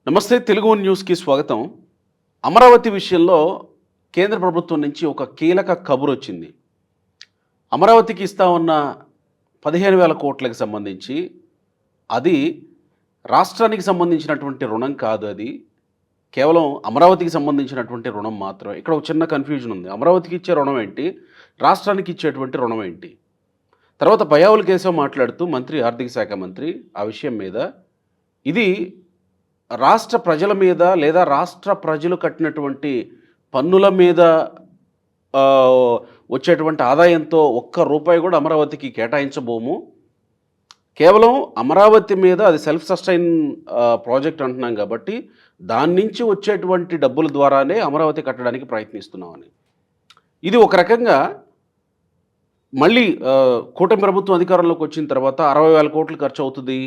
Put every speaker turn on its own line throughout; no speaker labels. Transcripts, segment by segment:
నమస్తే తెలుగు న్యూస్కి స్వాగతం. అమరావతి విషయంలో కేంద్ర ప్రభుత్వం నుంచి ఒక కీలక కబురు వచ్చింది. అమరావతికి ఇస్తా ఉన్న 15,000 కోట్లకి సంబంధించి అది రాష్ట్రానికి సంబంధించినటువంటి రుణం కాదు. అది కేవలం అమరావతికి సంబంధించినటువంటి రుణం మాత్రమే. ఇక్కడ ఒక చిన్న కన్ఫ్యూజన్ ఉంది. అమరావతికి ఇచ్చే రుణం ఏంటి, రాష్ట్రానికి ఇచ్చేటువంటి రుణం ఏంటి? తర్వాత పయ్యావుల కేశవ్ మాట్లాడుతూ ఆర్థిక శాఖ మంత్రి ఆ విషయం మీద ఇది రాష్ట్ర ప్రజల మీద లేదా రాష్ట్ర ప్రజలు కట్టినటువంటి పన్నుల మీద వచ్చేటువంటి ఆదాయంతో ఒక్క రూపాయి కూడా అమరావతికి కేటాయించబోము. కేవలం అమరావతి మీద అది సెల్ఫ్ సస్టైన్ ప్రాజెక్ట్ అంటున్నాం కాబట్టి దాని నుంచి వచ్చేటువంటి డబ్బుల ద్వారానే అమరావతి కట్టడానికి ప్రయత్నిస్తున్నామని. ఇది ఒక రకంగా మళ్ళీ కూటమి ప్రభుత్వం అధికారంలోకి వచ్చిన తర్వాత 60,000 కోట్లు ఖర్చు అవుతుంది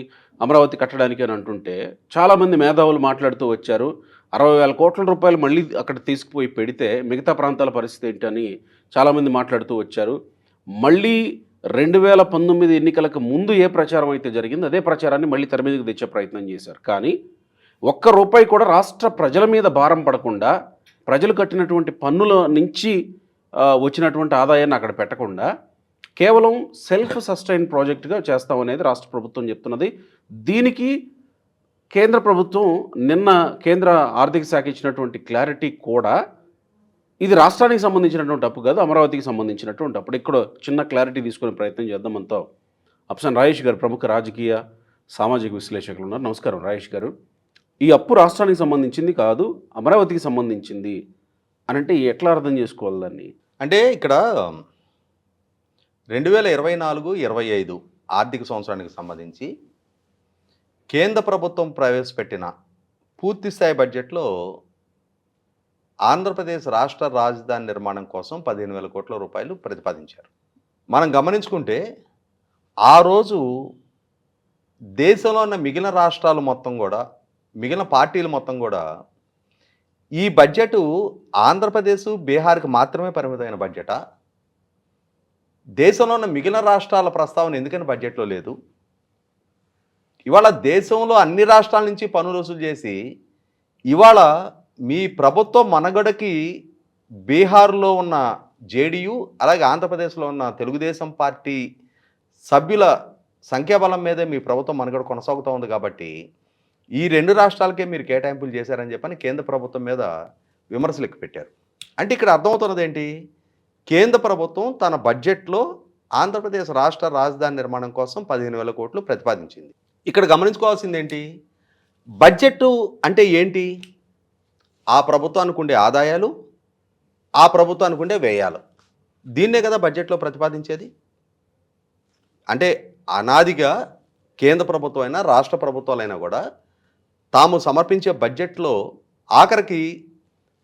అమరావతి కట్టడానికి అని అంటుంటే చాలామంది మేధావులు మాట్లాడుతూ వచ్చారు. 60,000 కోట్ల రూపాయలు మళ్ళీ అక్కడ తీసుకుపోయి పెడితే మిగతా ప్రాంతాల పరిస్థితి ఏంటని చాలామంది మాట్లాడుతూ వచ్చారు. మళ్ళీ 2019 ఎన్నికలకు ముందు ఏ ప్రచారం అయితే జరిగిందో అదే ప్రచారాన్ని మళ్ళీ తెర మీదకి తెచ్చే ప్రయత్నం చేశారు. కానీ ఒక్క రూపాయి కూడా రాష్ట్ర ప్రజల మీద భారం పడకుండా ప్రజలు కట్టినటువంటి పన్నుల నుంచి వచ్చినటువంటి ఆదాయాన్ని అక్కడ పెట్టకుండా కేవలం సెల్ఫ్ సస్టైన్ ప్రాజెక్టుగా చేస్తామనేది రాష్ట్ర ప్రభుత్వం చెప్తున్నది. దీనికి కేంద్ర ప్రభుత్వం నిన్న కేంద్ర ఆర్థిక శాఖ ఇచ్చినటువంటి క్లారిటీ కూడా ఇది రాష్ట్రానికి సంబంధించినటువంటి అప్పు కాదు, అమరావతికి సంబంధించినటువంటి అప్పుడు. ఇక్కడ చిన్న క్లారిటీ తీసుకునే ప్రయత్నం చేద్దాం. మనతో అప్సన్ రాజేష్ గారు, ప్రముఖ రాజకీయ సామాజిక విశ్లేషకులు ఉన్నారు. నమస్కారం రాజేష్ గారు. ఈ అప్పు రాష్ట్రానికి సంబంధించింది కాదు, అమరావతికి సంబంధించింది అని అంటే ఎట్లా అర్థం చేసుకోవాలి దాన్ని?
అంటే ఇక్కడ 2024-25 ఆర్థిక సంవత్సరానికి సంబంధించి కేంద్ర ప్రభుత్వం ప్రవేశపెట్టిన పూర్తిస్థాయి బడ్జెట్లో ఆంధ్రప్రదేశ్ రాష్ట్ర రాజధాని నిర్మాణం కోసం 15,000 కోట్ల రూపాయలు ప్రతిపాదించారు. మనం గమనించుకుంటే ఆ రోజు దేశంలో ఉన్న మిగిలిన రాష్ట్రాలు మొత్తం కూడా, మిగిలిన పార్టీలు మొత్తం కూడా ఈ బడ్జెట్ ఆంధ్రప్రదేశ్, బీహార్కి మాత్రమే పరిమితమైన బడ్జెటా, దేశంలో ఉన్న మిగిలిన రాష్ట్రాల ప్రస్తావన ఎందుకని బడ్జెట్లో లేదు? ఇవాళ దేశంలో అన్ని రాష్ట్రాల నుంచి పన్నులు వసూలు చేసి ఇవాళ మీ ప్రభుత్వ మనుగడకి బీహార్లో ఉన్న జేడీయూ, అలాగే ఆంధ్రప్రదేశ్లో ఉన్న తెలుగుదేశం పార్టీ సభ్యుల సంఖ్యాబలం మీదే మీ ప్రభుత్వం మనుగడ కొనసాగుతూ ఉంది. కాబట్టి ఈ రెండు రాష్ట్రాలకే మీరు కేటాయింపులు చేశారని చెప్పని కేంద్ర ప్రభుత్వం మీద విమర్శలు ఎక్కుపెట్టారు. అంటే ఇక్కడ అర్థమవుతున్నది ఏంటి? కేంద్ర ప్రభుత్వం తన బడ్జెట్లో ఆంధ్రప్రదేశ్ రాష్ట్ర రాజధాని నిర్మాణం కోసం 15,000 కోట్లు ప్రతిపాదించింది. ఇక్కడ గమనించుకోవాల్సింది ఏంటి? బడ్జెట్ అంటే ఏంటి? ఆ ప్రభుత్వానికి ఉండే ఆదాయాలు, ఆ ప్రభుత్వానికి ఉండే వ్యయాలు, దీన్నే కదా బడ్జెట్లో ప్రతిపాదించేది. అంటే అనాదిగా కేంద్ర ప్రభుత్వం అయినా రాష్ట్ర ప్రభుత్వాలైనా కూడా తాము సమర్పించే బడ్జెట్లో ఆఖరికి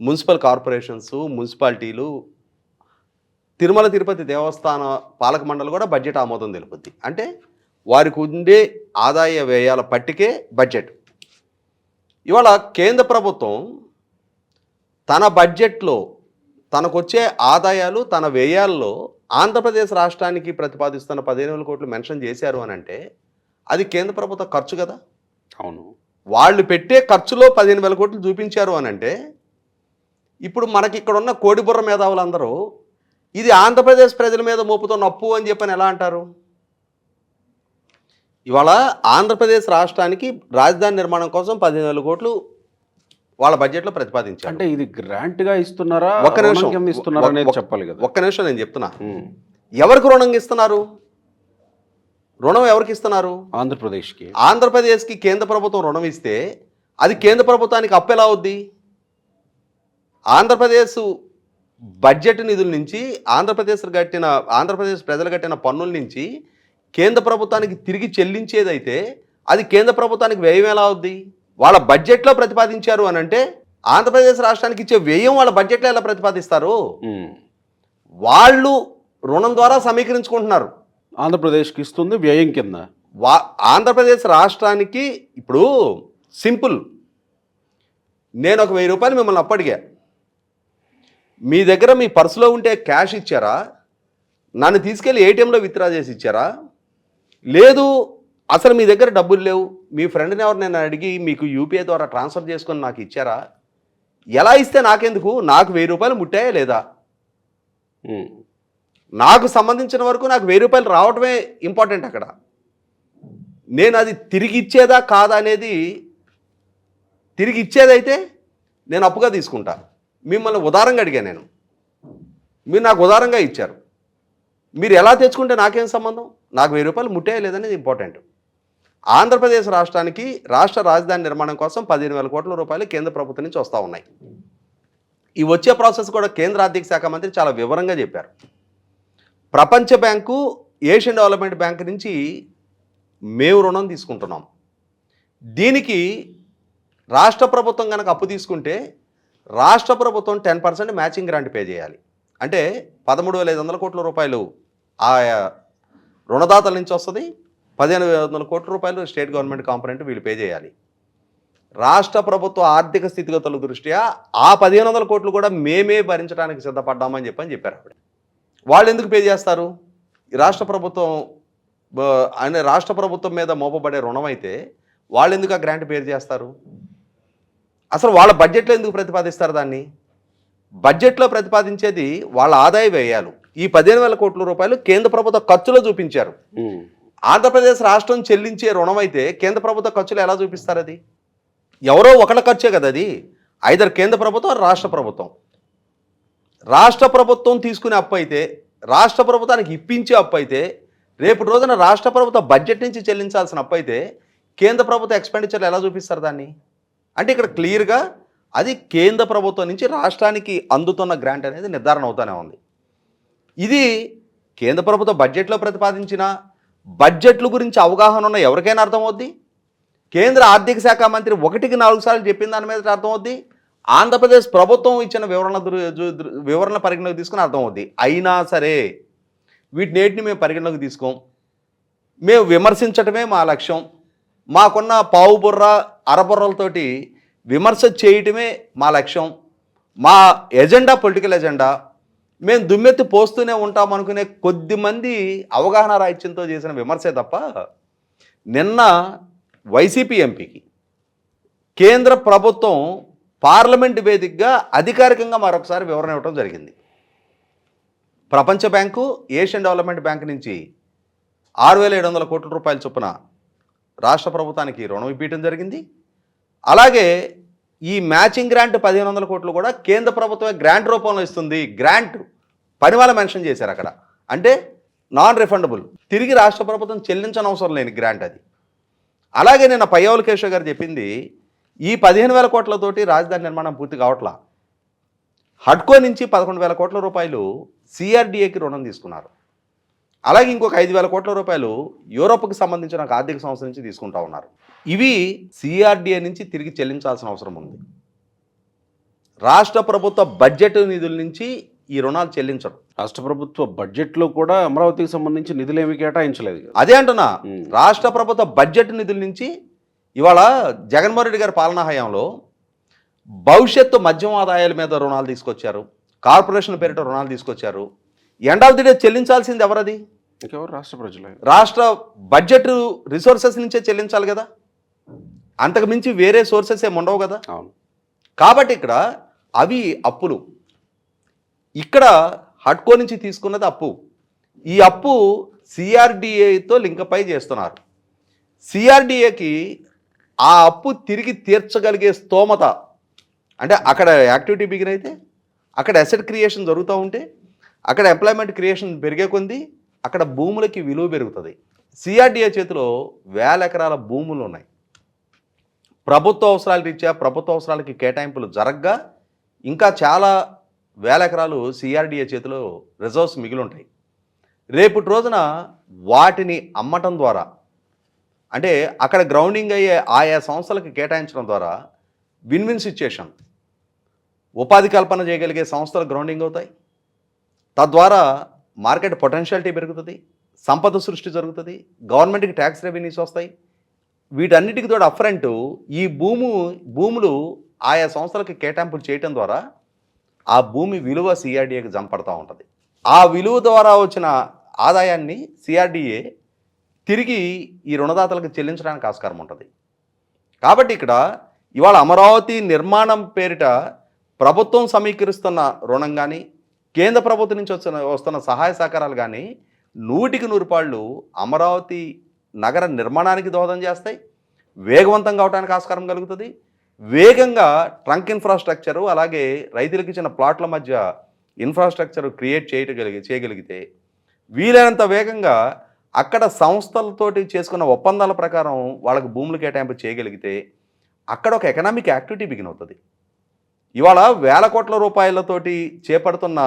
మున్సిపల్ కార్పొరేషన్స్, మున్సిపాలిటీలు, తిరుమల తిరుపతి దేవస్థాన పాలక మండలి కూడా బడ్జెట్ ఆమోదం తెలుపుద్ది. అంటే వారికి ఉండే ఆదాయ వ్యయాల పట్టికే బడ్జెట్. ఇవాళ కేంద్ర ప్రభుత్వం తన బడ్జెట్లో తనకొచ్చే ఆదాయాలు, తన వ్యయాల్లో ఆంధ్రప్రదేశ్ రాష్ట్రానికి ప్రతిపాదిస్తున్న 15,000 కోట్లు మెన్షన్ చేశారు అని అంటే అది కేంద్ర ప్రభుత్వ ఖర్చు కదా.
అవును,
వాళ్ళు పెట్టే ఖర్చులో 15,000 కోట్లు చూపించారు అని అంటే ఇప్పుడు మనకి ఇక్కడ ఉన్న కోడిబుర్ర మేధావులందరూ ఇది ఆంధ్రప్రదేశ్ ప్రజల మీద మోపుతున్న అప్పు అని చెప్పని ఎలా అంటారు? ఇవాళ ఆంధ్రప్రదేశ్ రాష్ట్రానికి రాజధాని నిర్మాణం కోసం 15,000 కోట్లు వాళ్ళ బడ్జెట్లో ప్రతిపాదించారు.
అంటే ఇది గ్రాంట్గా ఇస్తున్నారా,
ఒక్క నిమిషం
ఇస్తున్నారా అనేది చెప్పాలి కదా.
ఒక్క నిమిషం నేను చెప్తున్నా. ఎవరికి రుణం ఇస్తున్నారు? రుణం ఎవరికి ఇస్తున్నారు?
ఆంధ్రప్రదేశ్కి.
ఆంధ్రప్రదేశ్కి కేంద్ర ప్రభుత్వం రుణం ఇస్తే అది కేంద్ర ప్రభుత్వానికి అప్పు ఎలా అవుద్ది? ఆంధ్రప్రదేశ్ బడ్జెట్ నిధుల నుంచి, ఆంధ్రప్రదేశ్ ప్రజలు కట్టిన పన్నుల నుంచి కేంద్ర ప్రభుత్వానికి తిరిగి చెల్లించేదైతే అది కేంద్ర ప్రభుత్వానికి వ్యయం ఎలా అవుద్ది? వాళ్ళ బడ్జెట్లో ప్రతిపాదించారు అని అంటే ఆంధ్రప్రదేశ్ రాష్ట్రానికి ఇచ్చే వ్యయం వాళ్ళ బడ్జెట్లో ఎలా ప్రతిపాదిస్తారు? వాళ్ళు రుణం ద్వారా సమీకరించుకుంటున్నారు.
ఆంధ్రప్రదేశ్కి ఇస్తుంది వ్యయం కింద.
ఆంధ్రప్రదేశ్ రాష్ట్రానికి ఇప్పుడు సింపుల్, నేను ఒక 1000 రూపాయలు మిమ్మల్ని అప్పడిగా, మీ దగ్గర మీ పర్సులో ఉంటే క్యాష్ ఇచ్చారా, నన్ను తీసుకెళ్ళి ఏటీఎంలో విత్డ్రా చేసి ఇచ్చారా, లేదు అసలు మీ దగ్గర డబ్బులు లేవు, మీ ఫ్రెండ్ని ఎవరినైనా అడిగి మీకు యూపీఐ ద్వారా ట్రాన్స్ఫర్ చేసుకొని నాకు ఇచ్చారా? ఎలా ఇస్తే నాకెందుకు? నాకు 1000 రూపాయలు ముట్టాయా లేదా?
ఉమ్.
నాకు సంబంధించిన వరకు నాకు 1000 రూపాయలు రావటమే ఇంపార్టెంట్ అక్కడ. నేను అది తిరిగి ఇచ్చేదా కాదా అనేది, తిరిగి ఇచ్చేదైతే నేను అప్పుగా తీసుకుంటా. మిమ్మల్ని ఉదారంగా అడిగాను నేను, మీరు నాకు ఉదారంగా ఇచ్చారు. మీరు ఎలా తెచ్చుకుంటే నాకేం సంబంధం? నాకు 1000 రూపాయలు ముట్టాయా లేదనేది ఇంపార్టెంట్. ఆంధ్రప్రదేశ్ రాష్ట్రానికి రాష్ట్ర రాజధాని నిర్మాణం కోసం 15,000 కోట్ల రూపాయలు కేంద్ర ప్రభుత్వం నుంచి వస్తూ ఉన్నాయి. ఈ వచ్చే ప్రాసెస్ కూడా కేంద్ర ఆర్థిక శాఖ మంత్రి చాలా వివరంగా చెప్పారు. ప్రపంచ బ్యాంకు, ఏషియన్ డెవలప్మెంట్ బ్యాంక్ నుంచి మేము రుణం తీసుకుంటున్నాం. దీనికి రాష్ట్ర ప్రభుత్వం కనుక అప్పు తీసుకుంటే రాష్ట్ర ప్రభుత్వం 10% మ్యాచింగ్ గ్రాంట్ పే చేయాలి. అంటే 13,500 కోట్ల రూపాయలు ఆయా రుణదాతల నుంచి వస్తుంది, 15,500 కోట్ల రూపాయలు స్టేట్ గవర్నమెంట్ కాంపొనెంట్ వీళ్ళు పే చేయాలి. రాష్ట్ర ప్రభుత్వ ఆర్థిక స్థితిగతుల దృష్ట్యా ఆ 1,500 కోట్లు కూడా మేమే భరించడానికి సిద్ధపడ్డామని చెప్పారు. అప్పుడు వాళ్ళు ఎందుకు పే చేస్తారు? ఈ రాష్ట్ర ప్రభుత్వం మీద మోపబడే రుణం అయితే వాళ్ళు ఎందుకు ఆ గ్రాంట్ పే చేస్తారు? అసలు వాళ్ళ బడ్జెట్లో ఎందుకు ప్రతిపాదిస్తారు? దాన్ని బడ్జెట్లో ప్రతిపాదించేది వాళ్ళ ఆదాయ వ్యయాలు. ఈ 15,000 కోట్ల రూపాయలు కేంద్ర ప్రభుత్వ ఖర్చులో చూపించారు. ఆంధ్రప్రదేశ్ రాష్ట్రం చెల్లించే రుణం అయితే కేంద్ర ప్రభుత్వ ఖర్చులు ఎలా చూపిస్తారు? అది ఎవరో ఒకళ్ళ ఖర్చే కదా. అది ఐదర్ కేంద్ర ప్రభుత్వం, రాష్ట్ర ప్రభుత్వం. రాష్ట్ర ప్రభుత్వం తీసుకునే అప్పు అయితే, రాష్ట్ర ప్రభుత్వానికి ఇప్పించే అప్పు అయితే, రేపు రోజున రాష్ట్ర ప్రభుత్వ బడ్జెట్ నుంచి చెల్లించాల్సిన అప్పు అయితే కేంద్ర ప్రభుత్వ ఎక్స్పెండిచర్లు ఎలా చూపిస్తారు దాన్ని? అంటే ఇక్కడ క్లియర్గా అది కేంద్ర ప్రభుత్వం నుంచి రాష్ట్రానికి అందుతున్న గ్రాంట్ అనేది నిర్ధారణ అవుతూనే ఉంది. ఇది కేంద్ర ప్రభుత్వ బడ్జెట్లో ప్రతిపాదించిన బడ్జెట్ల గురించి అవగాహన ఉన్న ఎవరికైనా అర్థమవుద్ది. కేంద్ర ఆర్థిక శాఖ మంత్రి 1కి 4 సార్లు చెప్పిన దాని మీద అర్థమవుద్ది. ఆంధ్రప్రదేశ్ ప్రభుత్వం ఇచ్చిన వివరణ పరిగణలోకి తీసుకుని అర్థమవుద్ది. అయినా సరే వీటినేటిని మేము పరిగణలోకి తీసుకోం. మేము విమర్శించటమే మా లక్ష్యం. మాకున్న పావు బుర్ర అరబుర్రలతోటి విమర్శ చేయటమే మా లక్ష్యం. మా ఎజెండా పొలిటికల్ ఎజెండా. మేము దుమ్మెత్తి పోస్తూనే ఉంటాం అనుకునే కొద్దిమంది అవగాహన రాహిత్యంతో చేసిన విమర్శే తప్ప, నిన్న వైసీపీ ఎంపీకి కేంద్ర ప్రభుత్వం పార్లమెంట్ వేదికగా అధికారికంగా మరొకసారి వివరణ ఇవ్వడం జరిగింది. ప్రపంచ బ్యాంకు, ఏషియన్ డెవలప్మెంట్ బ్యాంక్ నుంచి 6,700 కోట్ల రూపాయల చొప్పున రాష్ట్ర ప్రభుత్వానికి రుణం ఇప్పించడం జరిగింది. అలాగే ఈ మ్యాచింగ్ గ్రాంట్ 1,500 కోట్లు కూడా కేంద్ర ప్రభుత్వమే గ్రాంట్ రూపంలో ఇస్తుంది. గ్రాంట్ పనివాళ్ళ మెన్షన్ చేశారు అక్కడ. అంటే నాన్ రిఫండబుల్, తిరిగి రాష్ట్ర ప్రభుత్వం చెల్లించనవసరం లేని గ్రాంట్ అది. అలాగే నిన్న పయ్యావుల కేశవ్ గారు చెప్పింది, ఈ 15,000 కోట్లతోటి రాజధాని నిర్మాణం పూర్తి కావట్లా. హడ్కో నుంచి 11,000 కోట్ల రూపాయలు సిఆర్డిఏకి రుణం తీసుకున్నారు. అలాగే ఇంకొక 5,000 కోట్ల రూపాయలు యూరోప్కి సంబంధించిన ఒక ఆర్థిక సంస్థ నుంచి తీసుకుంటా ఉన్నారు. ఇవి సిఆర్డిఏ నుంచి తిరిగి చెల్లించాల్సిన అవసరం ఉంది. రాష్ట్ర ప్రభుత్వ బడ్జెట్ నిధుల నుంచి ఈ రుణాలు చెల్లించరు.
రాష్ట్ర ప్రభుత్వ బడ్జెట్లో కూడా అమరావతికి సంబంధించి నిధులు ఏమి కేటాయించలేదు.
అదే అంటున్నా, రాష్ట్ర ప్రభుత్వ బడ్జెట్ నిధుల నుంచి ఇవాళ జగన్మోహన్ రెడ్డి గారి పాలనా హయాంలో భవిష్యత్తు మద్యం ఆదాయాల మీద రుణాలు తీసుకొచ్చారు, కార్పొరేషన్ పేరిట రుణాలు తీసుకొచ్చారు. ఎండ్ ఆఫ్ ది డే చెల్లించాల్సింది ఎవరది?
ఇంకెవరు? రాష్ట్ర ప్రజలే.
రాష్ట్ర బడ్జెట్ రిసోర్సెస్ నుంచే చెల్లించాలి కదా. అంతకు మించి వేరే సోర్సెస్ ఏమి ఉండవు కదా.
అవును.
కాబట్టి ఇక్కడ అవి అప్పులు. ఇక్కడ హడ్కో నుంచి తీసుకున్నది అప్పు. ఈ అప్పు సిఆర్డిఏతో లింక్పై చేస్తున్నారు. సిఆర్డిఏకి ఆ అప్పు తిరిగి తీర్చగలిగే స్తోమత, అంటే అక్కడ యాక్టివిటీ బిగిన్ అయితే, అక్కడ అసెట్ క్రియేషన్ జరుగుతూ ఉంటే, అక్కడ ఎంప్లాయ్మెంట్ క్రియేషన్ పెరిగే కొంది అక్కడ భూములకి విలువ పెరుగుతుంది. సిఆర్డిఏ చేతిలో 1,000 ఎకరాల భూములు ఉన్నాయి. ప్రభుత్వ అవసరాల రీత్యా ప్రభుత్వ అవసరాలకి కేటాయింపులు జరగ్గా ఇంకా చాలా 1,000 ఎకరాలు సిఆర్డిఏ చేతిలో రిజర్వ్స్ మిగిలి ఉంటాయి. రేపటి రోజున వాటిని అమ్మటం ద్వారా, అంటే అక్కడ గ్రౌండింగ్ అయ్యే ఆయా సంస్థలకు కేటాయించడం ద్వారా విన్ విన్ సిచ్యుయేషన్. ఉపాధి కల్పన చేయగలిగే సంస్థలు గ్రౌండింగ్ అవుతాయి. తద్వారా మార్కెట్ పొటెన్షియాలిటీ పెరుగుతుంది, సంపద సృష్టి జరుగుతుంది, గవర్నమెంట్కి ట్యాక్స్ రెవెన్యూస్ వస్తాయి. వీటన్నిటికి తోడు అఫ్రంట్ ఈ భూములు ఆయా సంస్థలకు కేటాయింపులు చేయటం ద్వారా ఆ భూమి విలువ సిఆర్డిఏకి జంపడతా ఉంటుంది. ఆ విలువ ద్వారా వచ్చిన ఆదాయాన్ని సిఆర్డిఏ తిరిగి ఈ రుణదాతలకు చెల్లించడానికి ఆస్కారం ఉంటుంది. కాబట్టి ఇక్కడ ఇవాళ అమరావతి నిర్మాణం పేరిట ప్రభుత్వం సమీకరిస్తున్న రుణం కానీ, కేంద్ర ప్రభుత్వం నుంచి వస్తున్న సహాయ సహకారాలు కానీ 100% అమరావతి నగర నిర్మాణానికి దోహదం చేస్తాయి, వేగవంతం కావడానికి ఆస్కారం కలుగుతుంది. వేగంగా ట్రంక్ ఇన్ఫ్రాస్ట్రక్చరు, అలాగే రైతులకు ఇచ్చిన ప్లాట్ల మధ్య ఇన్ఫ్రాస్ట్రక్చర్ క్రియేట్ చేయగలిగితే వీలైనంత వేగంగా అక్కడ సంస్థలతోటి చేసుకున్న ఒప్పందాల ప్రకారం వాళ్ళకి భూములు కేటాయింపు చేయగలిగితే అక్కడ ఒక ఎకనామిక్ యాక్టివిటీ బిగిన్ అవుతుంది. ఇవాళ వేల కోట్ల రూపాయలతోటి చేపడుతున్న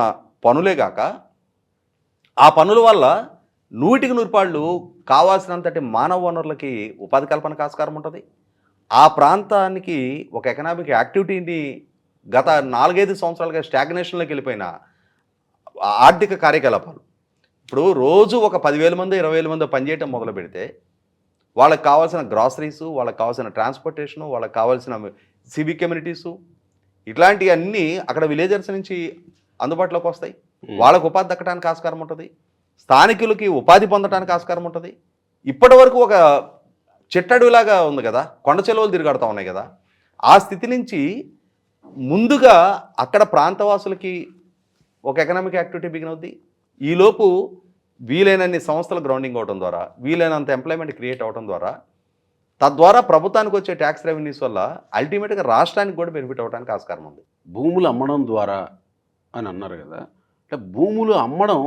పనులే కాక ఆ పనుల వల్ల 100% కావాల్సినంతటి మానవ వనరులకి ఉపాధి కల్పనకు ఆస్కారం ఉంటుంది. ఆ ప్రాంతానికి ఒక ఎకనామిక్ యాక్టివిటీని గత 4-5 సంవత్సరాలుగా స్టాగ్నేషన్లోకి వెళ్ళిపోయిన ఆర్థిక కార్యకలాపాలు ఇప్పుడు రోజు ఒక 10,000 మంది 20,000 మంది పనిచేయటం మొదలు పెడితే వాళ్ళకి కావాల్సిన గ్రాసరీసు, వాళ్ళకి కావాల్సిన ట్రాన్స్పోర్టేషను, వాళ్ళకి కావాల్సిన సివిక్ కమ్యూనిటీసు, ఇట్లాంటివన్నీ అక్కడ విలేజర్స్ నుంచి అందుబాటులోకి వస్తాయి. వాళ్ళకు ఉపాధి దక్కడానికి ఆస్కారం ఉంటుంది, స్థానికులకి ఉపాధి పొందడానికి ఆస్కారం ఉంటుంది. ఇప్పటి వరకు ఒక చిట్టడులాగా ఉంది కదా, కొండ చెలువలు తిరగడుతూ ఉన్నాయి కదా, ఆ స్థితి నుంచి ముందుగా అక్కడ ప్రాంతవాసులకి ఒక ఎకనామిక్ యాక్టివిటీ బిగిన్ అవుద్ది. ఈలోపు వీలైనన్ని సంస్థలు గ్రౌండింగ్ అవడం ద్వారా, వీలైనంత ఎంప్లాయ్మెంట్ క్రియేట్ అవడం ద్వారా, తద్వారా ప్రభుత్వానికి వచ్చే ట్యాక్స్ రెవెన్యూస్ వల్ల అల్టిమేట్గా రాష్ట్రానికి కూడా బెనిఫిట్ అవ్వడానికి ఆస్కారం ఉంది.
భూములు అమ్మడం ద్వారా అని అన్నారు కదా, అంటే భూములు అమ్మడం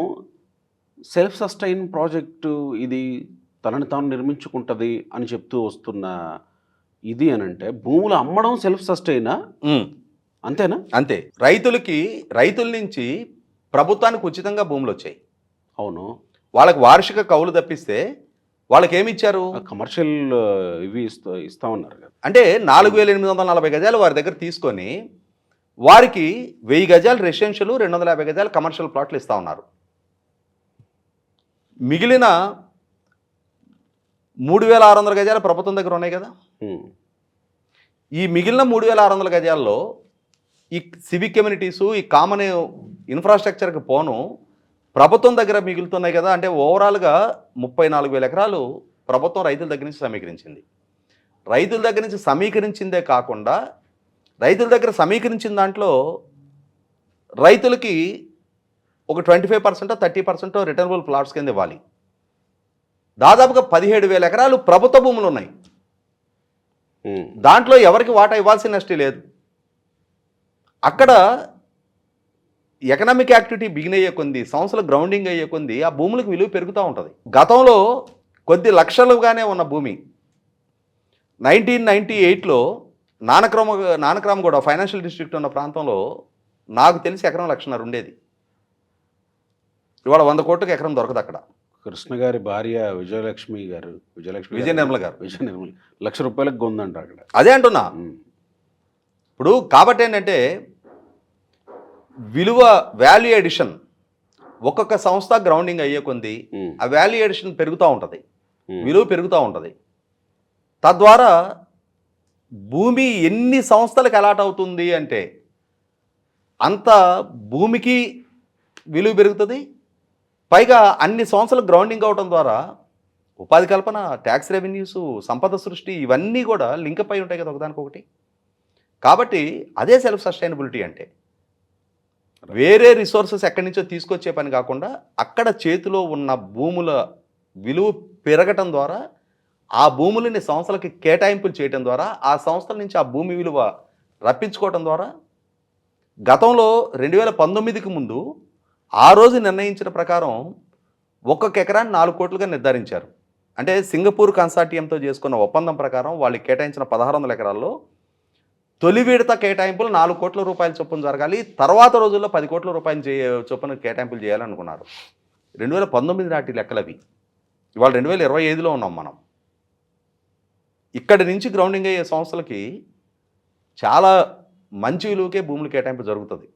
సెల్ఫ్ సస్టైన్ ప్రాజెక్టు, ఇది తనని తాను నిర్మించుకుంటుంది అని చెప్తూ వస్తున్న ఇది అని అంటే భూములు అమ్మడం సెల్ఫ్ సస్టైనా? అంతేనా?
అంతే. రైతుల నుంచి ప్రభుత్వానికి ఉచితంగా భూములు వచ్చాయి.
అవును.
వాళ్ళకి వార్షిక కౌలు తప్పిస్తే వాళ్ళకి ఏమి ఇచ్చారు?
కమర్షియల్ ఇవి ఇస్తా ఉన్నారు కదా.
అంటే 4,840 గజాలు వారి దగ్గర తీసుకొని వారికి 1000 గజాలు రెసిడెన్షియల్, 250 గజాలు కమర్షియల్ ప్లాట్లు ఇస్తూ ఉన్నారు. మిగిలిన 3,600 గజాలు ప్రభుత్వం దగ్గర ఉన్నాయి కదా. ఈ మిగిలిన 3,600 గజాల్లో ఈ సివిక్ కమ్యూనిటీసు, ఈ కామన్ ఇన్ఫ్రాస్ట్రక్చర్కి పోను ప్రభుత్వం దగ్గర మిగులుతున్నాయి కదా. అంటే ఓవరాల్గా 34,000 ఎకరాలు ప్రభుత్వం రైతుల దగ్గర నుంచి సమీకరించింది. రైతుల దగ్గర నుంచి సమీకరించిందే కాకుండా రైతుల దగ్గర సమీకరించిన దాంట్లో రైతులకి ఒక 25% 30% రిటర్నబుల్ ప్లాట్స్ కింద ఇవ్వాలి. దాదాపుగా 17,000 ఎకరాలు ప్రభుత్వ భూములు ఉన్నాయి. దాంట్లో ఎవరికి వాటా ఇవ్వాల్సిన నష్టం లేదు. అక్కడ ఎకనామిక్ యాక్టివిటీ బిగిన్ అయ్యే కొంది, సంస్థలు గ్రౌండింగ్ అయ్యే కొంది ఆ భూములకు విలువ పెరుగుతూ ఉంటుంది. గతంలో కొద్ది లక్షలుగానే ఉన్న భూమి 1998లో నానక్రామగూడ ఫైనాన్షియల్ డిస్ట్రిక్ట్ ఉన్న ప్రాంతంలో నాకు తెలిసి ఎకరం 1,50,000 ఉండేది. ఇవాళ 100 కోట్లకి ఎకరం దొరకదు అక్కడ.
కృష్ణ గారి భార్య విజయ నిర్మల గారు ₹1,00,000 కొందంట అక్కడ.
అదే అంటున్నా. ఇప్పుడు కాబట్టి ఏంటంటే వాల్యూ ఎడిషన్ ఒక్కొక్క సంస్థ గ్రౌండింగ్ అయ్యే కొంది ఆ వాల్యూ ఎడిషన్ పెరుగుతూ ఉంటుంది, విలువ పెరుగుతూ ఉంటుంది. తద్వారా భూమి ఎన్ని సంస్థలకు అలాట్ అవుతుంది అంటే అంత భూమికి విలువ పెరుగుతుంది. పైగా అన్ని సంస్థలకు గ్రౌండింగ్ అవడం ద్వారా ఉపాధి కల్పన, ట్యాక్స్ రెవెన్యూస్, సంపద సృష్టి ఇవన్నీ కూడా లింక్ అయి ఉంటాయి కదా ఒకదానికొకటి. కాబట్టి అదే సెల్ఫ్ సస్టైనబిలిటీ అంటే వేరే రిసోర్సెస్ ఎక్కడి నుంచో తీసుకొచ్చే పని కాకుండా అక్కడ చేతిలో ఉన్న భూముల విలువ పెరగటం ద్వారా, ఆ భూములని సంస్థలకి కేటాయింపులు చేయటం ద్వారా, ఆ సంస్థల నుంచి ఆ భూమి విలువ రప్పించుకోవటం ద్వారా గతంలో 2019కి ముందు ఆ రోజు నిర్ణయించిన ప్రకారం ఒక్కొక్క ఎకరాన్ని 4 కోట్లుగా నిర్ధారించారు. అంటే సింగపూర్ కన్సార్టియంతో చేసుకున్న ఒప్పందం ప్రకారం వాళ్ళకి కేటాయించిన 1,600 ఎకరాల్లో తొలి విడత కేటాయింపులు 4 కోట్ల రూపాయల చొప్పున జరగాలి. తర్వాత రోజుల్లో 10 కోట్ల రూపాయలు చొప్పున కేటాయింపులు చేయాలనుకున్నారు. 2019 నాటి లెక్కలవి. ఇవాళ 2025లో ఉన్నాం మనం. ఇక్కడి నుంచి గ్రౌండింగ్ అయ్యే సంస్థలకి చాలా మంచి విలువకే భూములు కేటాయింపు జరుగుతుంది.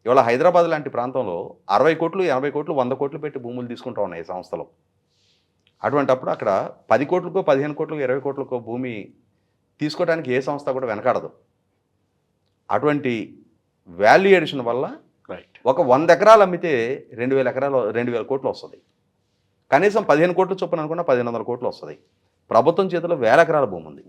ఇవాళ హైదరాబాద్ లాంటి ప్రాంతంలో 60 కోట్లు 80 కోట్లు 100 కోట్లు పెట్టి భూములు తీసుకుంటూ ఉన్నాయి సంస్థలు. అటువంటప్పుడు అక్కడ 10 కోట్లకో 15 కోట్లకో 20 కోట్లకో భూమి తీసుకోవడానికి ఏ సంస్థ కూడా వెనకాడదు. అటువంటి వాల్యూ ఎడిషన్ వల్ల ఒక 100 ఎకరాలు అమ్మితే 2,000 కోట్లు వస్తుంది. కనీసం 15 కోట్ల చొప్పున అనుకున్న 1500 కోట్లు వస్తుంది. ప్రభుత్వం చేతిలో వేల ఎకరాల భూమి ఉంది.